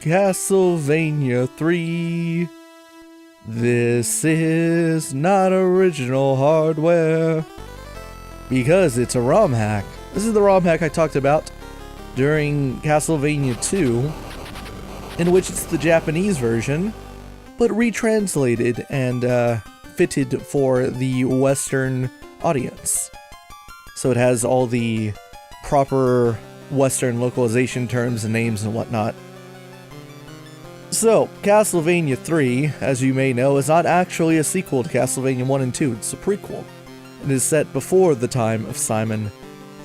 Castlevania III. This is not original hardware because it's a ROM hack. This is the ROM hack I talked about during Castlevania II, in which it's the Japanese version, but retranslated and fitted for the Western audience. So it has all the proper Western localization terms and names and whatnot. So, Castlevania III, as you may know, is not actually a sequel to Castlevania 1 and 2, it's a prequel. It is set before the time of Simon,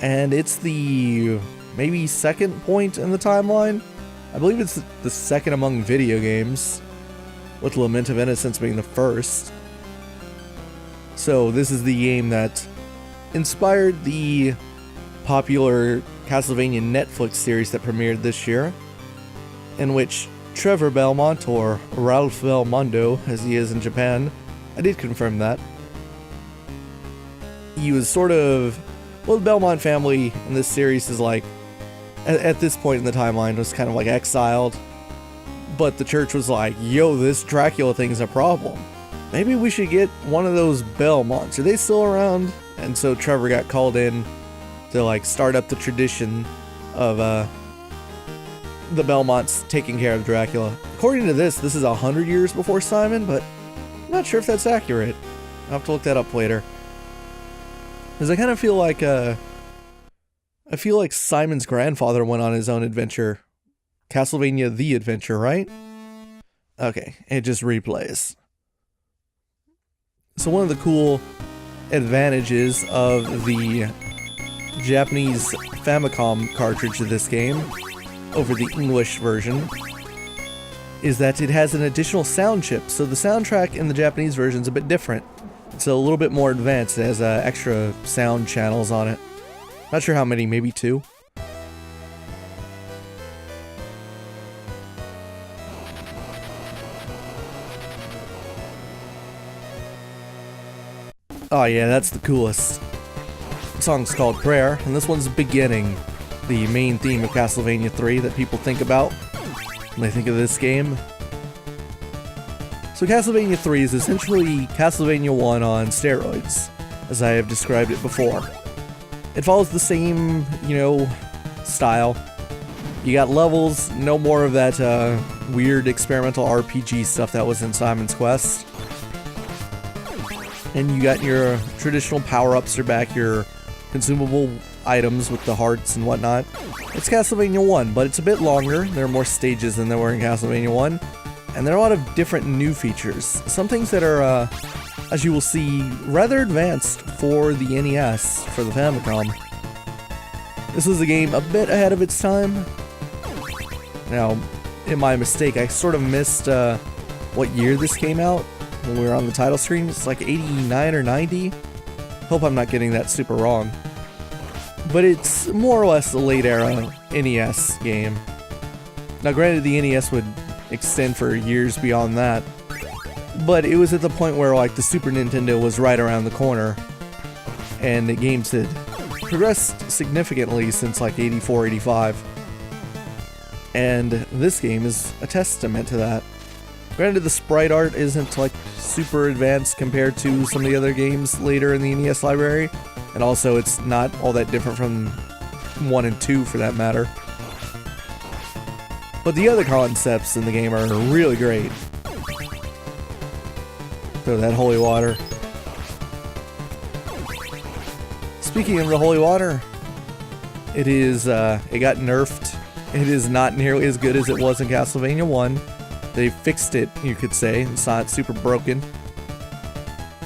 and it's the maybe second point in the timeline? I believe it's the second among video games, with Lament of Innocence being the first. So this is the game that inspired the popular Castlevania Netflix series that premiered this year, in which Trevor Belmont, or Ralph Belmondo as he is in Japan, I did confirm that, he was sort of, well, the Belmont family in this series is like, at this point in the timeline, was kind of like exiled, but the church was like, yo, this Dracula thing is a problem. Maybe we should get one of those Belmonts. Are they still around? And so Trevor got called in to like start up the tradition of the Belmonts taking care of Dracula. According to this is 100 years before Simon, but I'm not sure if that's accurate. I'll have to look that up later. Because I kind of feel like Simon's grandfather went on his own adventure. Castlevania The Adventure, right? Okay, it just replays. So one of the cool advantages of the Japanese Famicom cartridge of this game over the English version is that it has an additional sound chip. So the soundtrack in the Japanese version is a bit different. It's a little bit more advanced. It has extra sound channels on it. Not sure how many, maybe 2. Oh yeah, that's the coolest. The song's called Prayer, and this one's Beginning, the main theme of Castlevania III that people think about when they think of this game. So Castlevania III is essentially Castlevania 1 on steroids, as I have described it before. It follows the same, style. You got levels, no more of that weird experimental RPG stuff that was in Simon's Quest. And you got your traditional power-ups are back, your consumable items with the hearts and whatnot. It's Castlevania 1, but it's a bit longer. There are more stages than there were in Castlevania 1. And there are a lot of different new features. Some things that are, as you will see, rather advanced for the NES, for the Famicom. This was a game a bit ahead of its time. Now, in my mistake, I sort of missed what year this came out when we were on the title screen. It's like 89 or 90. Hope I'm not getting that super wrong. But it's more or less a late era NES game. Now granted, the NES would extend for years beyond that, but it was at the point where like the Super Nintendo was right around the corner, and the games had progressed significantly since like 84, 85. And this game is a testament to that. Granted, the sprite art isn't like super advanced compared to some of the other games later in the NES library, and also it's not all that different from 1 and 2 for that matter. But the other concepts in the game are really great. Throw that holy water. Speaking of the holy water, it got nerfed. It is not nearly as good as it was in Castlevania 1. They fixed it, you could say. It's not super broken.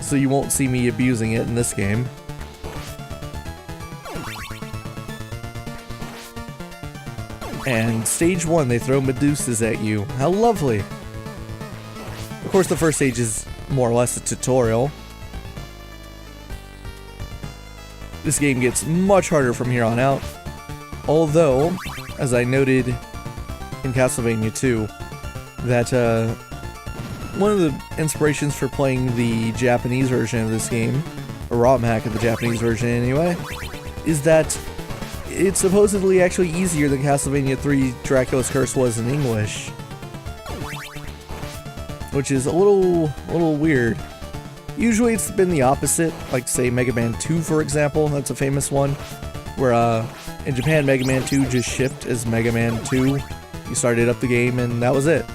So you won't see me abusing it in this game. And stage 1, they throw Medusas at you. How lovely! Of course, the first stage is more or less a tutorial. This game gets much harder from here on out. Although, as I noted in Castlevania II, that one of the inspirations for playing the Japanese version of this game, a ROM hack of the Japanese version anyway, is that it's supposedly actually easier than Castlevania III Dracula's Curse was in English. which is a little weird. Usually it's been the opposite, like say Mega Man 2 for example, that's a famous one, where in Japan Mega Man 2 just shipped as Mega Man 2, you started up the game and that was it.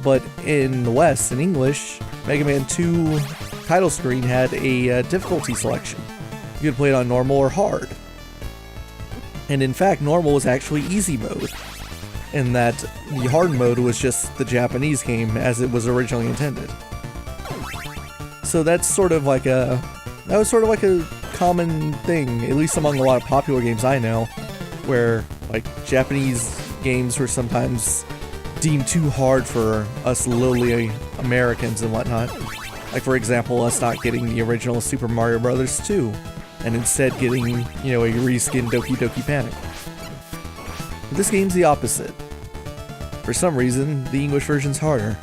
But in the West, in English, Mega Man 2 title screen had a difficulty selection. You could play it on normal or hard. And in fact, normal was actually easy mode, in that the hard mode was just the Japanese game as it was originally intended. So that's sort of like that was sort of like a common thing, at least among a lot of popular games I know, where like Japanese games were sometimes deemed too hard for us lowly Americans and whatnot. Like for example, us not getting the original Super Mario Bros. 2, and instead getting, you know, a reskinned Doki Doki Panic. But this game's the opposite. For some reason, the English version's harder.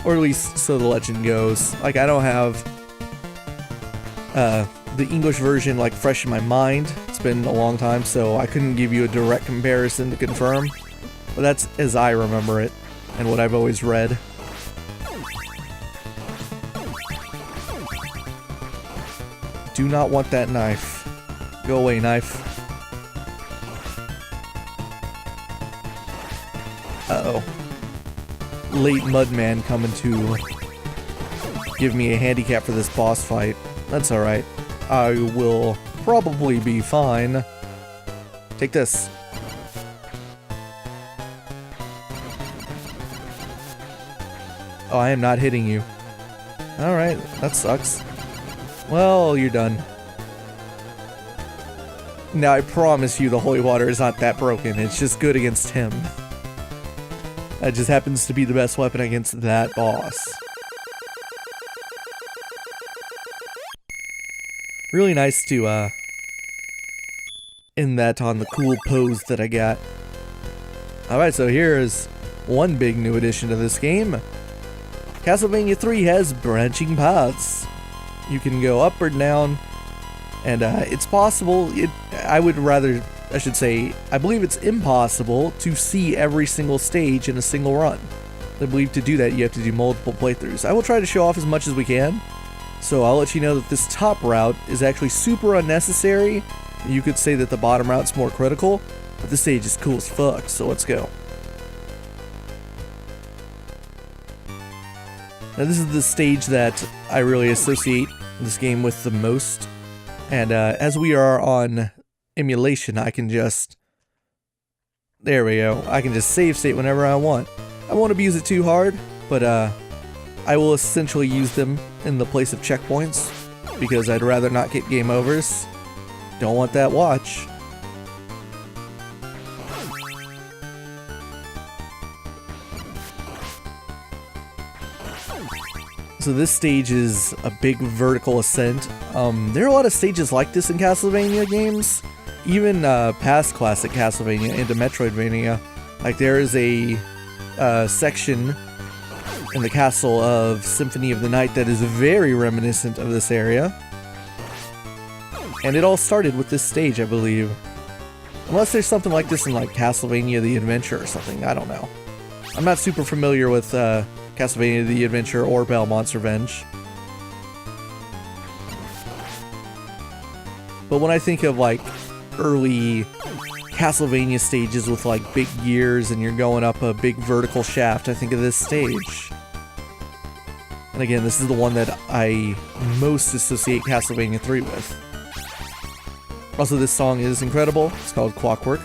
Or at least so the legend goes. Like, I don't have the English version like fresh in my mind. It's been a long time, so I couldn't give you a direct comparison to confirm. But that's as I remember it, and what I've always read. Do not want that knife. Go away, knife. Uh-oh. Late Mudman coming to give me a handicap for this boss fight. That's alright. I will probably be fine. Take this. Oh, I am not hitting you. Alright, that sucks. Well, you're done. Now, I promise you the holy water is not that broken. It's just good against him. That just happens to be the best weapon against that boss. Really nice to, end that on the cool pose that I got. Alright, so here's one big new addition to this game. Castlevania III has branching paths. You can go up or down, and it's possible, I believe it's impossible to see every single stage in a single run. I believe to do that you have to do multiple playthroughs. I will try to show off as much as we can, so I'll let you know that this top route is actually super unnecessary. You could say that the bottom route's more critical, but this stage is cool as fuck, so let's go. Now this is the stage that I really associate this game with the most, and as we are on emulation, I can just, there we go, I can just save state whenever I want. I won't abuse it too hard, but I will essentially use them in the place of checkpoints, because I'd rather not get game overs. Don't want that watch. So this stage is a big vertical ascent. There are a lot of stages like this in Castlevania games, even past classic Castlevania into Metroidvania. Like there is a section in the castle of Symphony of the Night that is very reminiscent of this area. And it all started with this stage, I believe. Unless there's something like this in like Castlevania the Adventure or something, I don't know. I'm not super familiar with Castlevania the Adventure or Belmont's Revenge. But when I think of like early Castlevania stages with like big gears and you're going up a big vertical shaft, I think of this stage. And again, this is the one that I most associate Castlevania 3 with. Also, this song is incredible. It's called Clockwork.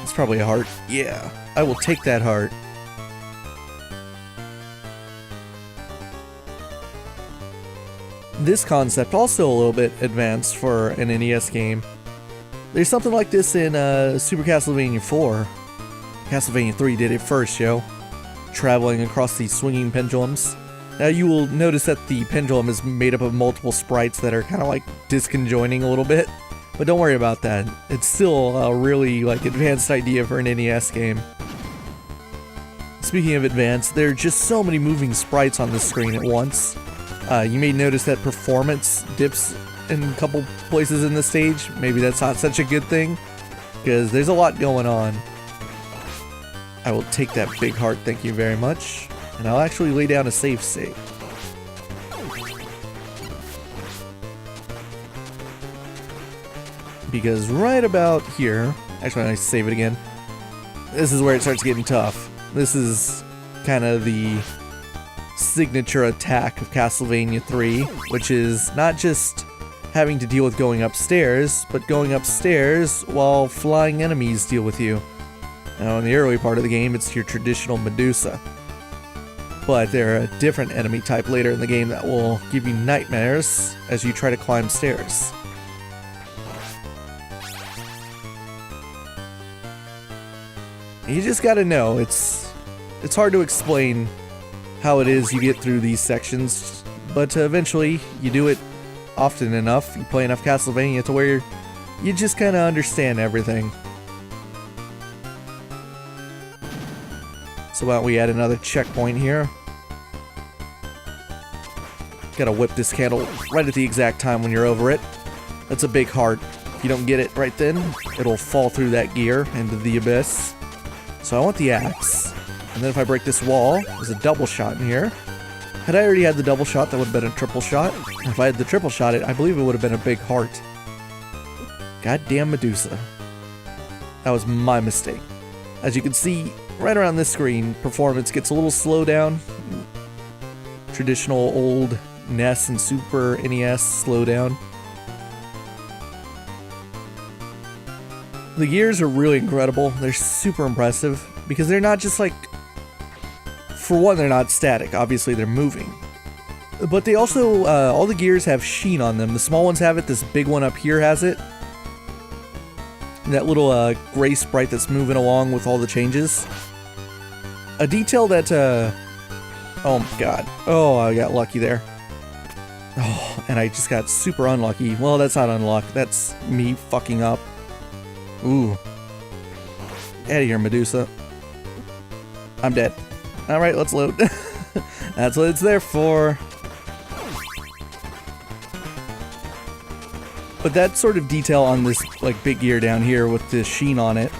It's probably a heart. Yeah, I will take that heart. This concept also a little bit advanced for an NES game. There's something like this in Super Castlevania 4. Castlevania 3 did it first, yo. Traveling across these swinging pendulums. Now you will notice that the pendulum is made up of multiple sprites that are kind of like disconjoining a little bit. But don't worry about that. It's still a really like advanced idea for an NES game. Speaking of advanced, there are just so many moving sprites on the screen at once. You may notice that performance dips in a couple places in the stage. Maybe that's not such a good thing. because there's a lot going on. I will take that big heart, thank you very much. And I'll actually lay down a save state. Because right about here, actually I save it again. This is where it starts getting tough. This is kind of the signature attack of Castlevania III, which is not just having to deal with going upstairs, but going upstairs while flying enemies deal with you. Now in the early part of the game, it's your traditional Medusa. But they're a different enemy type later in the game that will give you nightmares as you try to climb stairs. You just gotta know, it's hard to explain how it is you get through these sections, but eventually you do it often enough, you play enough Castlevania to where you just kinda understand everything. So why don't we add another checkpoint here. Gotta whip this candle right at the exact time when you're over it. That's a big heart. If you don't get it right then, it'll fall through that gear into the abyss. So I want the axe, and then if I break this wall, there's a double shot in here. Had I already had the double shot, that would have been a triple shot. And if I had the triple shot, I believe it would have been a big heart. Goddamn Medusa. That was my mistake. As you can see, right around this screen, performance gets a little slow down. Traditional old NES and Super NES slowdown. The gears are really incredible. They're super impressive because they're not just like, for one, they're not static. Obviously, they're moving. But they also, all the gears have sheen on them. The small ones have it. This big one up here has it. And that little gray sprite that's moving along with all the changes. A detail that, oh my god. Oh, I got lucky there. Oh, and I just got super unlucky. Well, that's not unluck. That's me fucking up. Ooh. Out of here, Medusa. I'm dead. Alright, let's load. That's what it's there for. But that sort of detail on this like big gear down here with the sheen on it,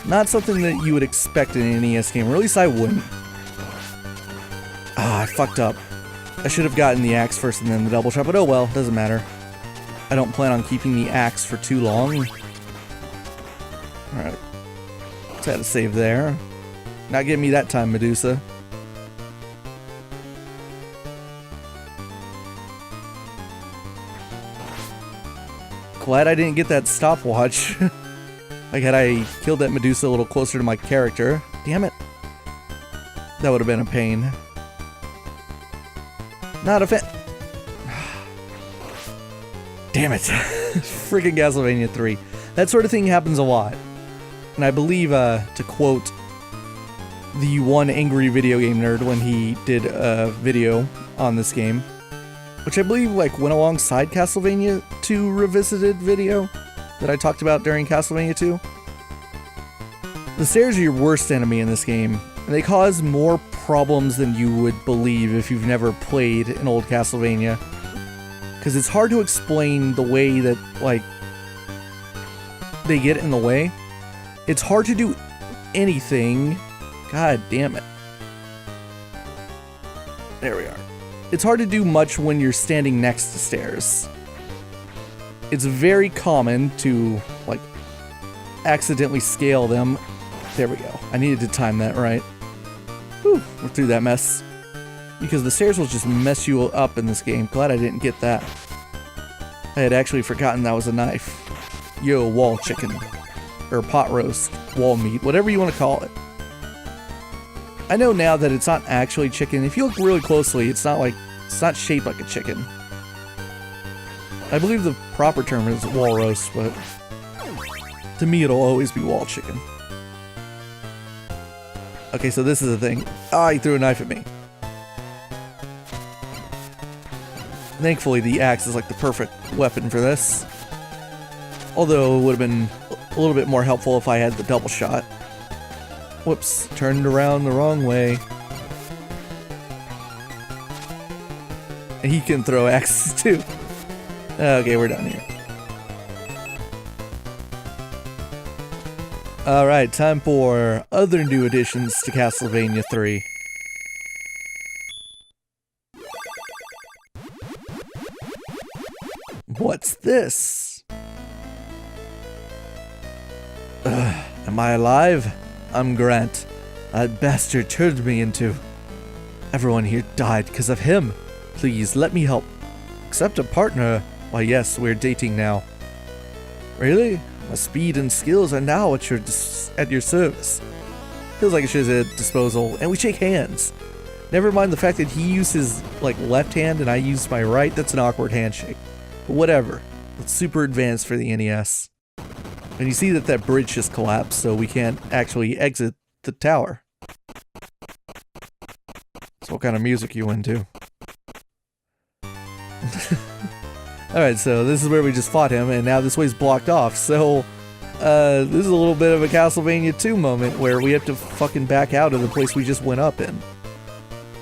not something that you would expect in an NES game, or at least I wouldn't. Ah, I fucked up. I should have gotten the axe first and then the double shot, but oh well, doesn't matter. I don't plan on keeping the axe for too long. Alright. Let's add a save there. Not getting me that time, Medusa. Glad I didn't get that stopwatch. Like, had I killed that Medusa a little closer to my character. Damn it. That would have been a pain. Not a fan. Damn it. Freaking Castlevania 3. That sort of thing happens a lot. And I believe, to quote the one angry video game nerd when he did a video on this game, which I believe like went alongside Castlevania II Revisited video that I talked about during Castlevania II. The stairs are your worst enemy in this game, and they cause more problems than you would believe if you've never played an old Castlevania. Because it's hard to explain the way that, like, they get in the way. It's hard to do anything. God damn it. There we are. It's hard to do much when you're standing next to stairs. It's very common to, like, accidentally scale them. There we go. I needed to time that right. Whew, we're through that mess. Because the stairs will just mess you up in this game. Glad I didn't get that. I had actually forgotten that was a knife. Yo, wall chicken. Or pot roast. Wall meat. Whatever you want to call it. I know now that it's not actually chicken. If you look really closely, it's not shaped like a chicken. I believe the proper term is wall roast, but to me it'll always be wall chicken. Okay, so this is the thing. Ah, he threw a knife at me. Thankfully, the axe is like the perfect weapon for this. Although it would have been a little bit more helpful if I had the double shot. Whoops, turned around the wrong way. He can throw axes too. Okay, we're done here. Alright, time for other new additions to Castlevania III. What's this? Am I alive? I'm Grant. That bastard turned me into... Everyone here died because of him. Please, let me help. Accept a partner? Why yes, we're dating now. Really? My speed and skills are now at your service. Feels like it's just at disposal, and we shake hands. Never mind the fact that he used his left hand and I used my right. That's an awkward handshake. But whatever. It's super advanced for the NES. And you see that bridge just collapsed, so we can't actually exit the tower. So what kind of music you into? Alright, so this is where we just fought him, and now this way's blocked off, so... this is a little bit of a Castlevania II moment, where we have to fucking back out of the place we just went up in.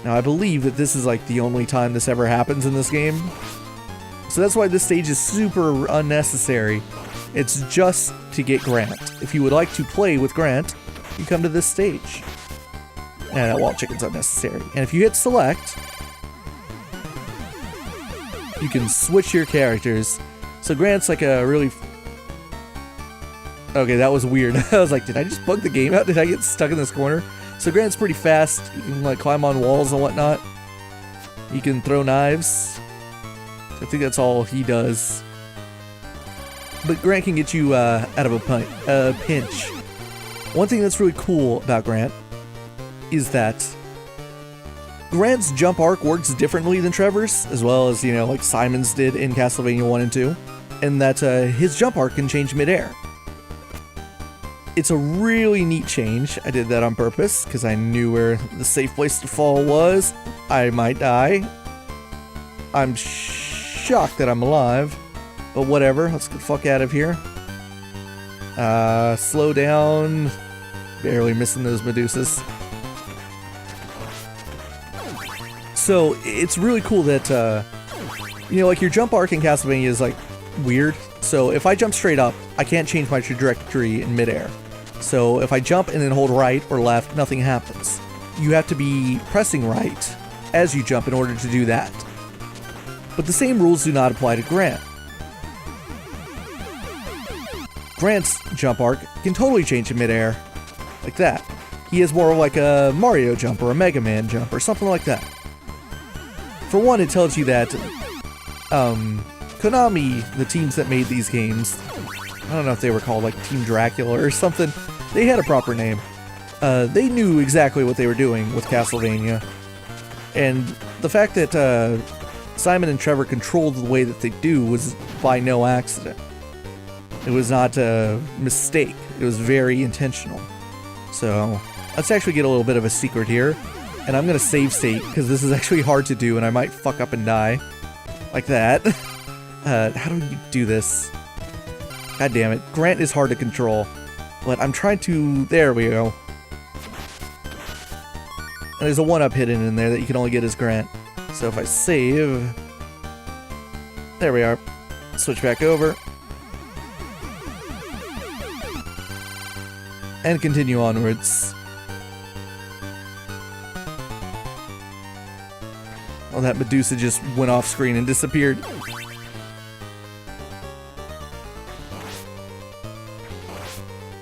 Now, I believe that this is the only time this ever happens in this game. So that's why this stage is super unnecessary. It's just to get Grant. If you would like to play with Grant, you come to this stage. And that wall chicken's unnecessary. And if you hit select, you can switch your characters. So Grant's a really... Okay, that was weird. I was like, did I just bug the game out? Did I get stuck in this corner? So Grant's pretty fast. You can climb on walls and whatnot. You can throw knives. I think that's all he does. But Grant can get you out of a pinch. One thing that's really cool about Grant is that Grant's jump arc works differently than Trevor's, as well as, like Simon's did in Castlevania 1 and 2, and that his jump arc can change midair. It's a really neat change. I did that on purpose, because I knew where the safe place to fall was. I might die. I'm shocked that I'm alive, but whatever, let's get the fuck out of here. Slow down. Barely missing those Medusas. So, it's really cool that, your jump arc in Castlevania is, weird. So, if I jump straight up, I can't change my trajectory in midair. So, if I jump and then hold right or left, nothing happens. You have to be pressing right as you jump in order to do that. But the same rules do not apply to Grant. Grant's jump arc can totally change in midair. Like that. He has more of a Mario jump or a Mega Man jump or something like that. For one, it tells you that Konami, the teams that made these games, I don't know if they were called Team Dracula or something, they had a proper name. They knew exactly what they were doing with Castlevania. And the fact that Simon and Trevor controlled the way that they do was by no accident. It was not a mistake. It was very intentional. So, let's actually get a little bit of a secret here. And I'm going to save state, because this is actually hard to do, and I might fuck up and die. Like that. How do you do this? God damn it. Grant is hard to control. But I'm trying to... There we go. And there's a 1-up hidden in there that you can only get as Grant. So if I save... There we are. Switch back over. And continue onwards. Oh, that Medusa just went off screen and disappeared.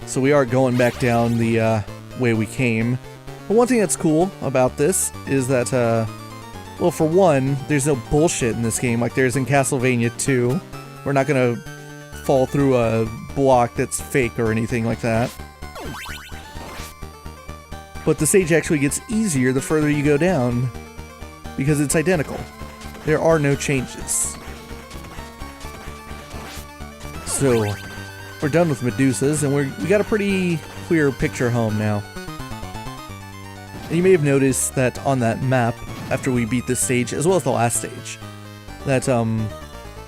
So we are going back down the way we came. But one thing that's cool about this is that, well, for one, there's no bullshit in this game like there's in Castlevania II. We're not gonna fall through a block that's fake or anything like that. But the stage actually gets easier the further you go down, because it's identical. There are no changes. So, we're done with Medusas, and we got a pretty clear picture home now. And you may have noticed that on that map, after we beat this stage, as well as the last stage, that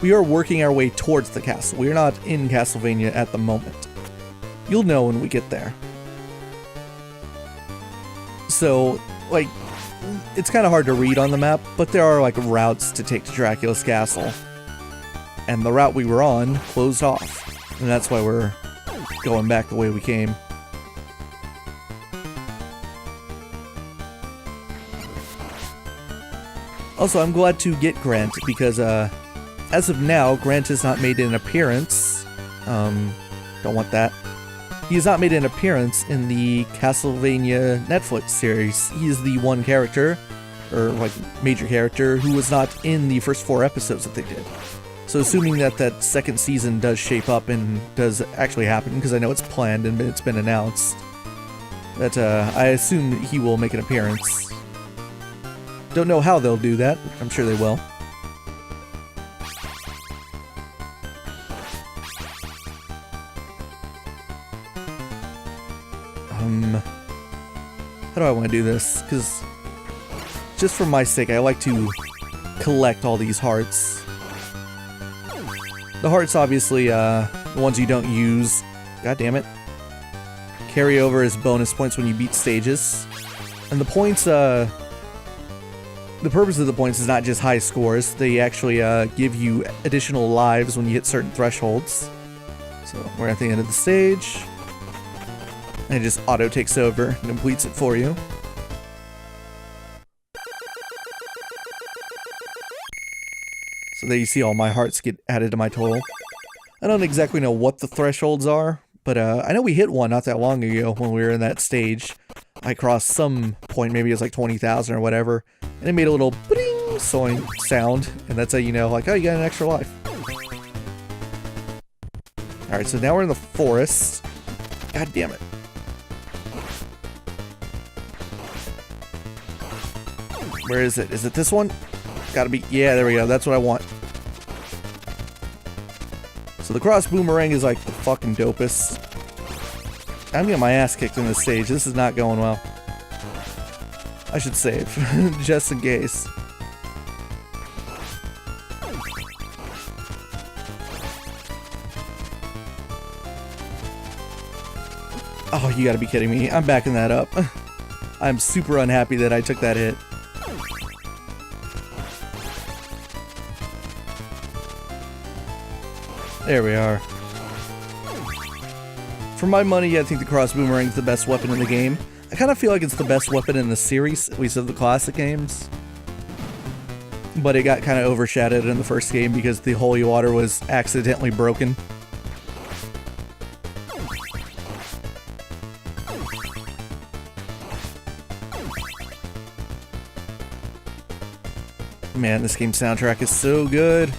we are working our way towards the castle. We are not in Castlevania at the moment. You'll know when we get there. So, it's kind of hard to read on the map, but there are routes to take to Dracula's castle. And the route we were on closed off. And that's why we're going back the way we came. Also, I'm glad to get Grant because as of now, Grant has not made an appearance. Don't want that. He has not made an appearance in the Castlevania Netflix series. He is the one character, or like major character, who was not in the first 4 episodes that they did. So assuming that that second season does shape up and does actually happen, because I know it's planned and it's been announced, that I assume he will make an appearance. Don't know how they'll do that. I'm sure they will. How do I want to do this? Because just for my sake, I like to collect all these hearts. The hearts, obviously, the ones you don't use, god damn it, carry over as bonus points when you beat stages. And the points, the purpose of the points is not just high scores, they actually give you additional lives when you hit certain thresholds. So we're at the end of the stage. And it just auto takes over and completes it for you. So there you see all my hearts get added to my total. I don't exactly know what the thresholds are, but I know we hit one not that long ago when we were in that stage. I crossed some point, maybe it was like 20,000 or whatever, and it made a little bling sound, and that's how you know, like, oh, you got an extra life. Alright, so now we're in the forest. God damn it. Where is it? Is it this one? Gotta be, yeah, there we go, that's what I want. So the cross boomerang is like the fucking dopest. I'm getting my ass kicked in this stage, this is not going well. I should save, just in case. Oh, you gotta be kidding me, I'm backing that up. I'm super unhappy that I took that hit. There we are. For my money, I think the cross boomerang is the best weapon in the game. I kind of feel like it's the best weapon in the series, at least of the classic games. But it got kind of overshadowed in the first game because the holy water was accidentally broken. Man, this game's soundtrack is so good.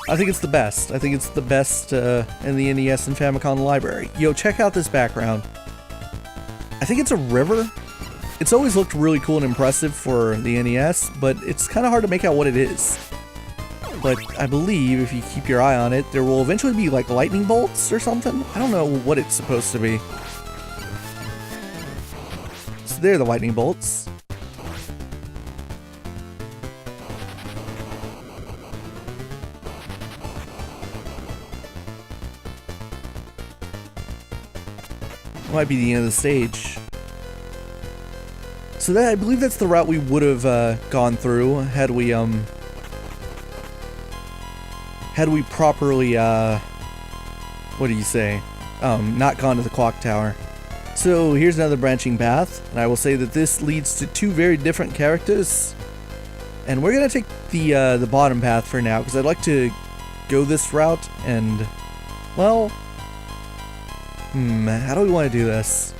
I think it's the best. I think it's the best in the NES and Famicom library. Yo, check out this background. I think it's a river. It's always looked really cool and impressive for the NES, but it's kind of hard to make out what it is. But I believe if you keep your eye on it, there will eventually be like lightning bolts or something. I don't know what it's supposed to be. So there are the lightning bolts. Might be the end of the stage. So that, I believe that's the route we would have gone through had we properly what do you say, not gone to the clock tower. So here's another branching path, and I will say that this leads to 2 very different characters, and we're gonna take the bottom path for now because I'd like to go this route and, well, how do we want to do this?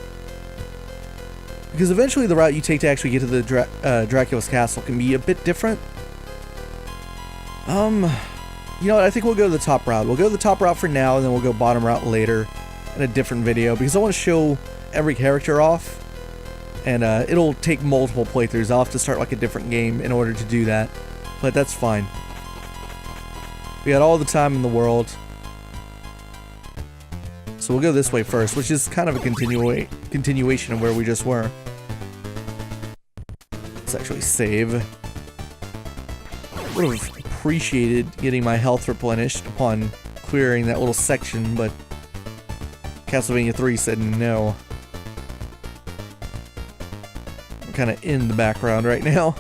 Because eventually the route you take to actually get to the Dracula's castle can be a bit different. You know what, I think we'll go the top route. We'll go the top route for now, and then we'll go bottom route later in a different video, because I want to show every character off, and it'll take multiple playthroughs. I'll have to start like a different game in order to do that, but that's fine. We got all the time in the world. So we'll go this way first, which is kind of a continuation of where we just were. Let's actually save. Would have appreciated getting my health replenished upon clearing that little section, but Castlevania III said no. I'm kind of in the background right now.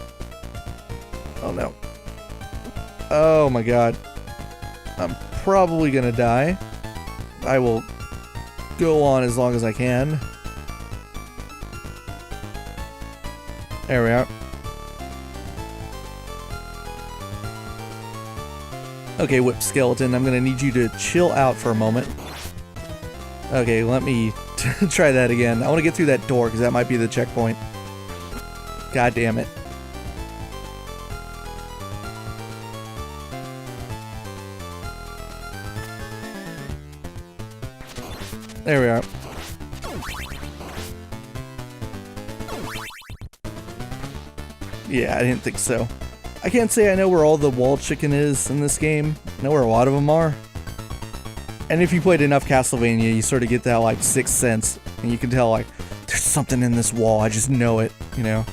Oh no. Oh my god. I'm probably gonna die. I will go on as long as I can. There we are. Okay, Whip Skeleton, I'm gonna need you to chill out for a moment. Okay, let me try that again. I want to get through that door because that might be the checkpoint. God damn it. There we are. Yeah, I didn't think so. I can't say I know where all the wall chicken is in this game. I know where a lot of them are. And if you played enough Castlevania, you sort of get that, like, sixth sense. And you can tell, like, there's something in this wall, I just know it, you know?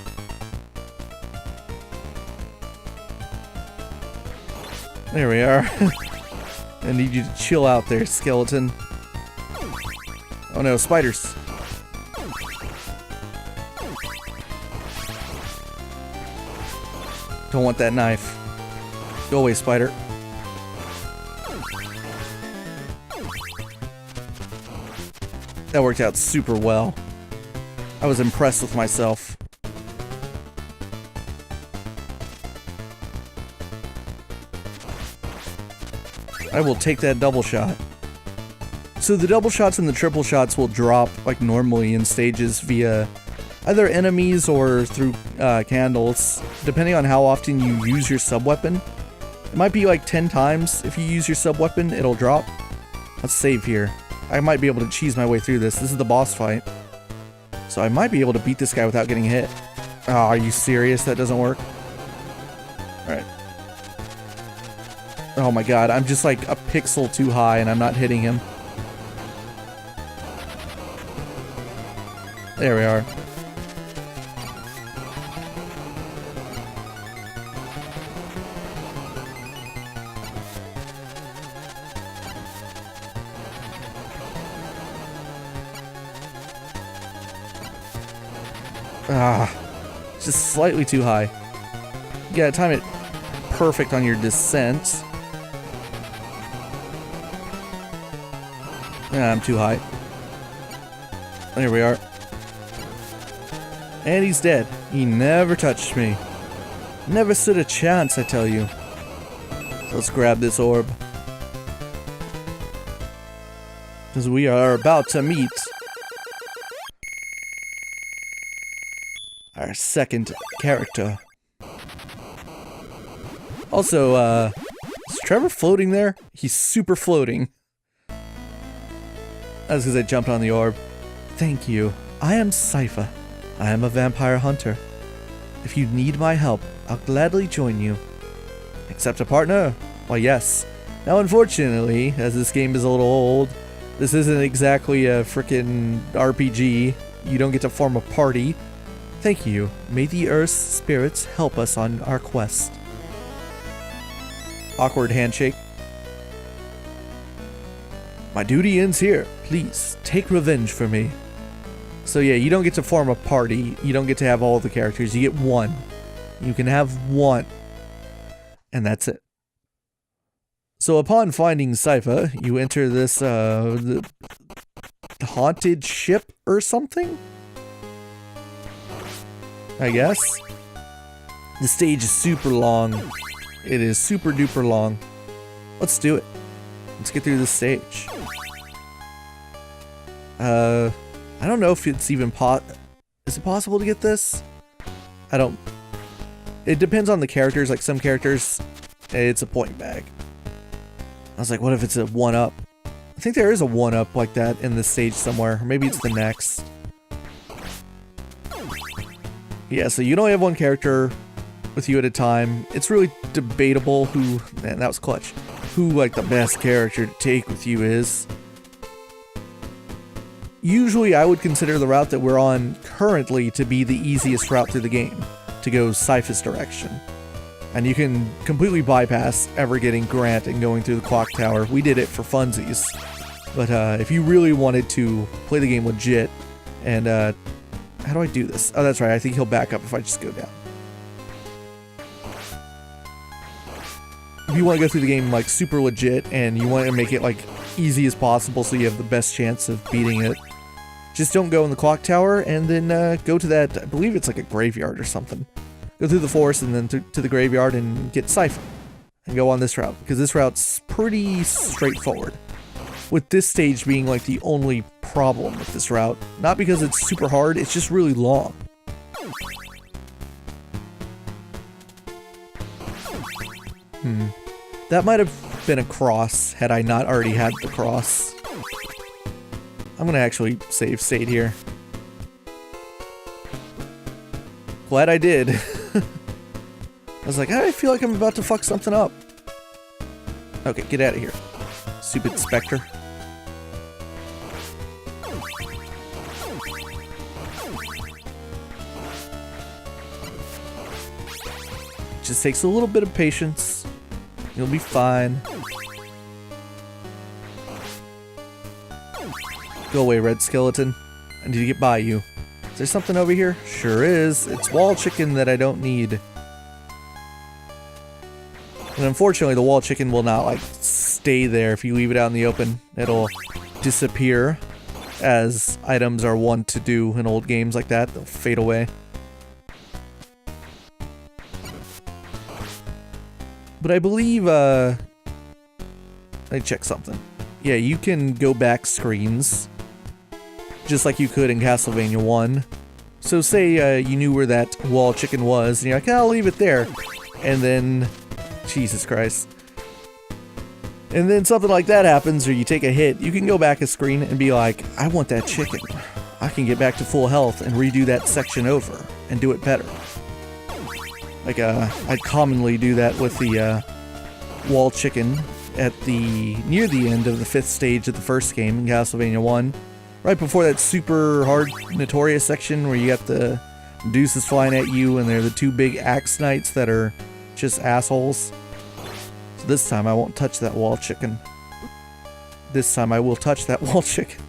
There we are. I need you to chill out there, skeleton. Oh no, spiders. Don't want that knife. Go away, spider. That worked out super well. I was impressed with myself. I will take that double shot. So the double shots and the triple shots will drop like normally in stages via either enemies or through candles, depending on how often you use your sub-weapon. It might be like 10 times if you use your sub-weapon, it'll drop. Let's save here. I might be able to cheese my way through this. This is the boss fight. So I might be able to beat this guy without getting hit. Oh, are you serious? That doesn't work? Alright. Oh my god, I'm just like a pixel too high and I'm not hitting him. There we are. Just slightly too high. You gotta time it perfect on your descent. I'm too high. There we are. And he's dead. He never touched me. Never stood a chance, I tell you. So let's grab this orb. Because we are about to meet our second character. Also, is Trevor floating there? He's super floating. That's because I jumped on the orb. Thank you. I am Sypha. I am a vampire hunter. If you need my help, I'll gladly join you. Accept a partner? Why, yes. Now, unfortunately, as this game is a little old, this isn't exactly a frickin' RPG. You don't get to form a party. Thank you. May the Earth's spirits help us on our quest. Awkward handshake. My duty ends here. Please, take revenge for me. So yeah, you don't get to form a party. You don't get to have all the characters. You get one. You can have one. And that's it. So upon finding Sypha, you enter this, the haunted ship or something? I guess. The stage is super long. It is super duper long. Let's do it. Let's get through this stage. I don't know if it's even is it possible to get this? I don't... It depends on the characters. Like some characters, it's a point bag. I was like, what if it's a 1-up? I think there is a 1-up like that in this stage somewhere. Or maybe it's the next. Yeah, so you only have one character with you at a time. It's really debatable who... Man, that was clutch. Who, like, the best character to take with you is. Usually, I would consider the route that we're on currently to be the easiest route through the game. To go Sypha's direction. And you can completely bypass ever getting Grant and going through the clock tower. We did it for funsies. But if you really wanted to play the game legit and... how do I do this? Oh, that's right. I think he'll back up if I just go down. If you want to go through the game like super legit and you want to make it like easy as possible so you have the best chance of beating it, just don't go in the clock tower and then go to that, I believe it's like a graveyard or something. Go through the forest and then to the graveyard and get Sypha. and go on this route, because this route's pretty straightforward. With this stage being like the only problem with this route. Not because it's super hard, it's just really long. That might have been a cross had I not already had the cross. I'm gonna actually save state here. Glad I did. I was like, I feel like I'm about to fuck something up. Okay, get out of here. Stupid Spectre. Just takes a little bit of patience. You'll be fine. Go away, red skeleton. I need to get by you. Is there something over here? Sure is. It's wall chicken that I don't need. And unfortunately, the wall chicken will not, like, stay there if you leave it out in the open. It'll disappear, as items are wont to do in old games like that. They'll fade away. But I believe, let me check something. Yeah, you can go back screens, just like you could in Castlevania 1. So say you knew where that wall chicken was, and you're like, I'll leave it there. And then, Jesus Christ. And then something like that happens, or you take a hit, you can go back a screen and be like, I want that chicken. I can get back to full health and redo that section over and do it better. Like, I'd commonly do that with the wall chicken at near the end of the 5th stage of the first game in Castlevania 1. Right before that super hard Notorious section where you got the Medusa's flying at you and they're the 2 big axe knights that are just assholes. So this time I won't touch that wall chicken. This time I will touch that wall chicken.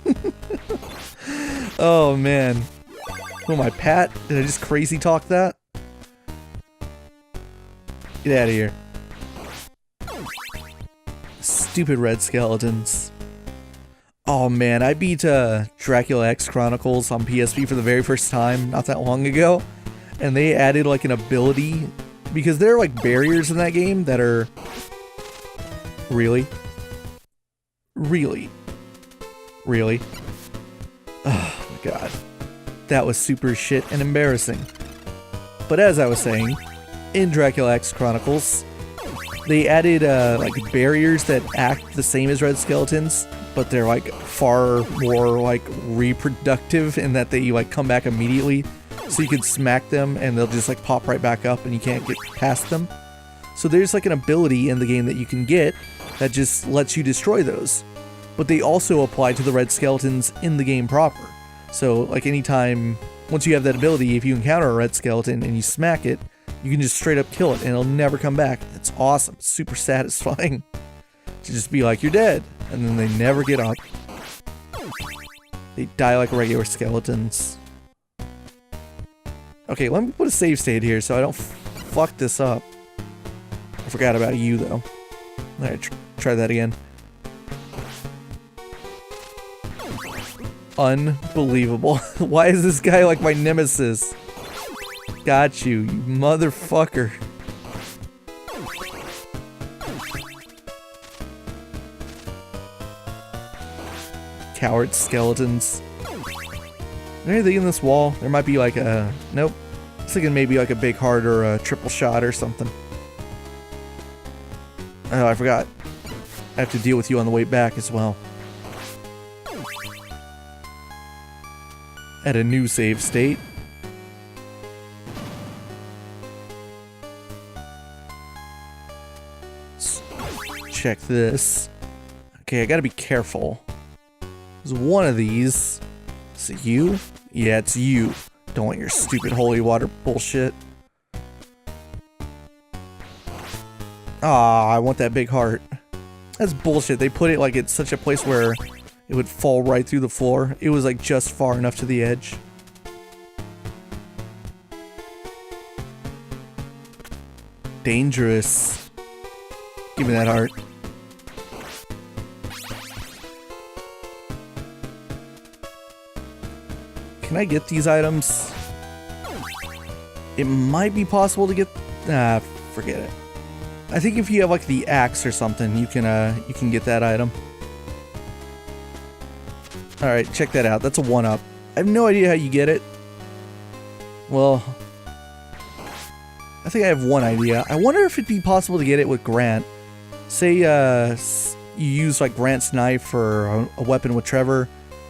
Oh man. Who am I, Pat? Did I just crazy talk that? Get out of here. Stupid red skeletons. Oh man, I beat Dracula X Chronicles on PSP for the very first time not that long ago. And they added like an ability, because there are like barriers in that game that are... Really? Really? Really? Oh my god. That was super shit and embarrassing. But as I was saying, in Dracula X Chronicles, they added like barriers that act the same as red skeletons, but they're like far more like reproductive in that they like come back immediately. So you can smack them and they'll just like pop right back up and you can't get past them. So there's like an ability in the game that you can get that just lets you destroy those. But they also apply to the red skeletons in the game proper. So like anytime, once you have that ability, if you encounter a red skeleton and you smack it, you can just straight up kill it and it'll never come back. It's awesome. It's super satisfying to just be like, you're dead. And then they never get up. They die like regular skeletons. Okay, let me put a save state here so I don't fuck this up. I forgot about you though. Alright, try that again. Unbelievable. Why is this guy like my nemesis? Got you, you motherfucker. Coward skeletons. Is there anything in this wall? There might be like a... Nope. I was thinking maybe like a big heart or a triple shot or something. Oh, I forgot. I have to deal with you on the way back as well. At a new save state. Let's check this. Okay, I gotta be careful. There's one of these. Is it you? Yeah, it's you. Don't want your stupid holy water bullshit. Ah, I want that big heart. That's bullshit. They put it like it's such a place where it would fall right through the floor. It was like just far enough to the edge. Dangerous. Give me that heart. Can I get these items? It might be possible to get... Ah, forget it. I think if you have like the axe or something, you can get that item. All right, check that out. That's a 1-up. I have no idea how you get it. Well, I think I have one idea. I wonder if it'd be possible to get it with Grant. Say you use like Grant's knife or a weapon with Trevor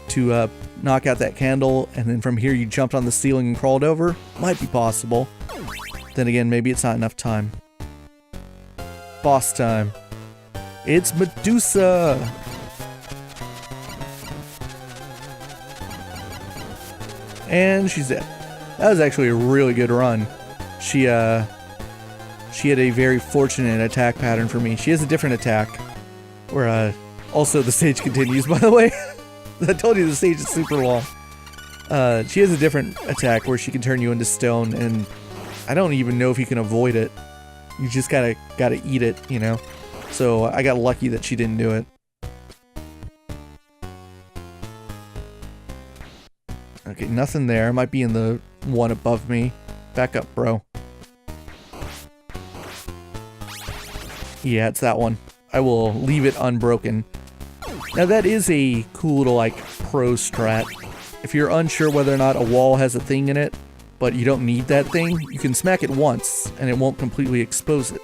to knock out that candle, and then from here you jumped on the ceiling and crawled over. Might be possible. Then again, maybe it's not enough time. Boss time. It's Medusa! And she's dead. That was actually a really good run. She had a very fortunate attack pattern for me. She has a different attack. Where, also the stage continues, by the way. I told you the stage is super long. She has a different attack where she can turn you into stone, and I don't even know if you can avoid it. You just gotta eat it, you know? So I got lucky that she didn't do it. Okay, nothing there. Might be in the one above me. Back up, bro. Yeah, it's that one. I will leave it unbroken. Now that is a cool little, like, pro strat. If you're unsure whether or not a wall has a thing in it, but you don't need that thing, you can smack it once, and it won't completely expose it.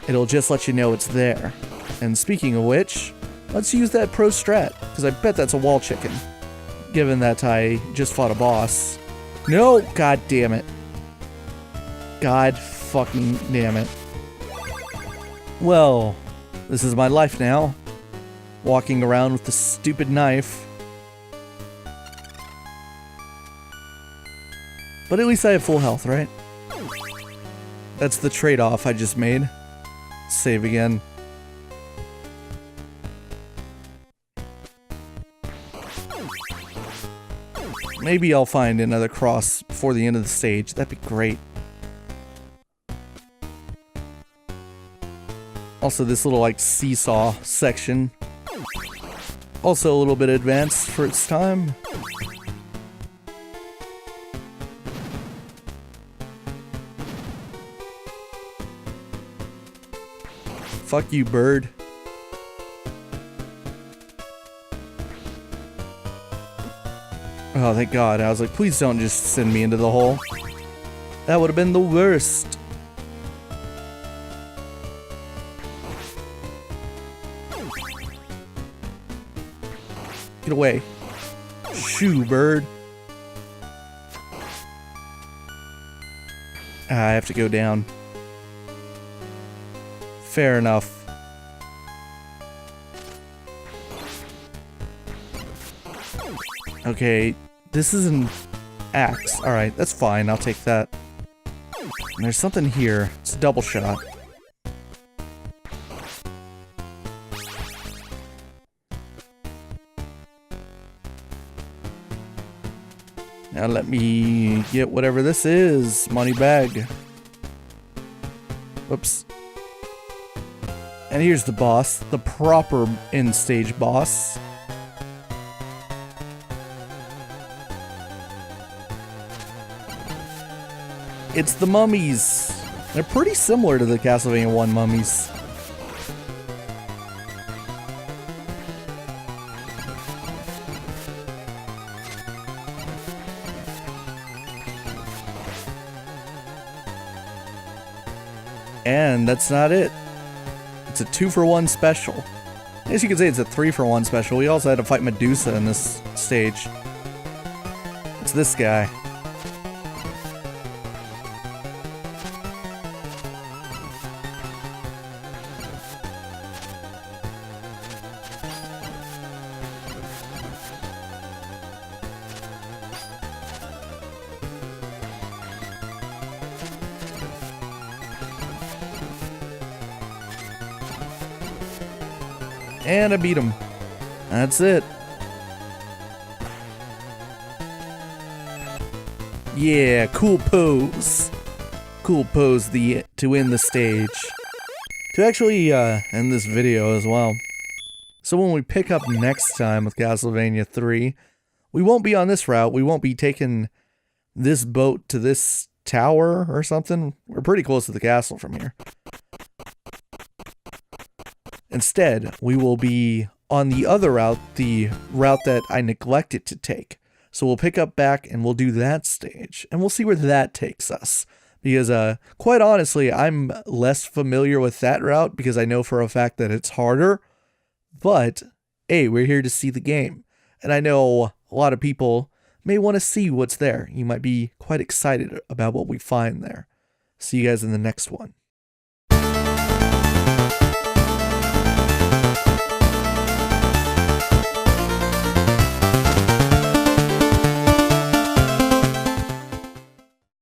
It'll just let you know it's there. And speaking of which, let's use that pro strat, because I bet that's a wall chicken. Given that I just fought a boss. No! God damn it. God fucking damn it. Well, this is my life now. Walking around with the stupid knife. But at least I have full health, right? That's the trade-off I just made. Save again. Maybe I'll find another cross before the end of the stage. That'd be great. Also, this little, like, seesaw section. Also a little bit advanced for its time. Fuck you, bird. Oh, thank God. I was like, please don't just send me into the hole. That would have been the worst. Get away. Shoo, bird. I have to go down. Fair enough. Okay, this is an axe. Alright, that's fine. I'll take that. And there's something here. It's a double shot. Now let me get whatever this is. Money bag. Whoops. And here's the boss. The proper end-stage boss. It's the mummies. They're pretty similar to the Castlevania 1 mummies. And that's not it. It's a 2-for-1 special. I guess you could say it's a 3-for-1 special. We also had to fight Medusa in this stage. It's this guy. And I beat him. That's it. Yeah, cool pose. Cool pose to end the stage. To actually end this video as well. So when we pick up next time with Castlevania 3, we won't be on this route. We won't be taking this boat to this tower or something. We're pretty close to the castle from here. Instead, we will be on the other route, the route that I neglected to take. So we'll pick up back and we'll do that stage, and we'll see where that takes us. Because quite honestly, I'm less familiar with that route because I know for a fact that it's harder. But, hey, we're here to see the game. And I know a lot of people may want to see what's there. You might be quite excited about what we find there. See you guys in the next one.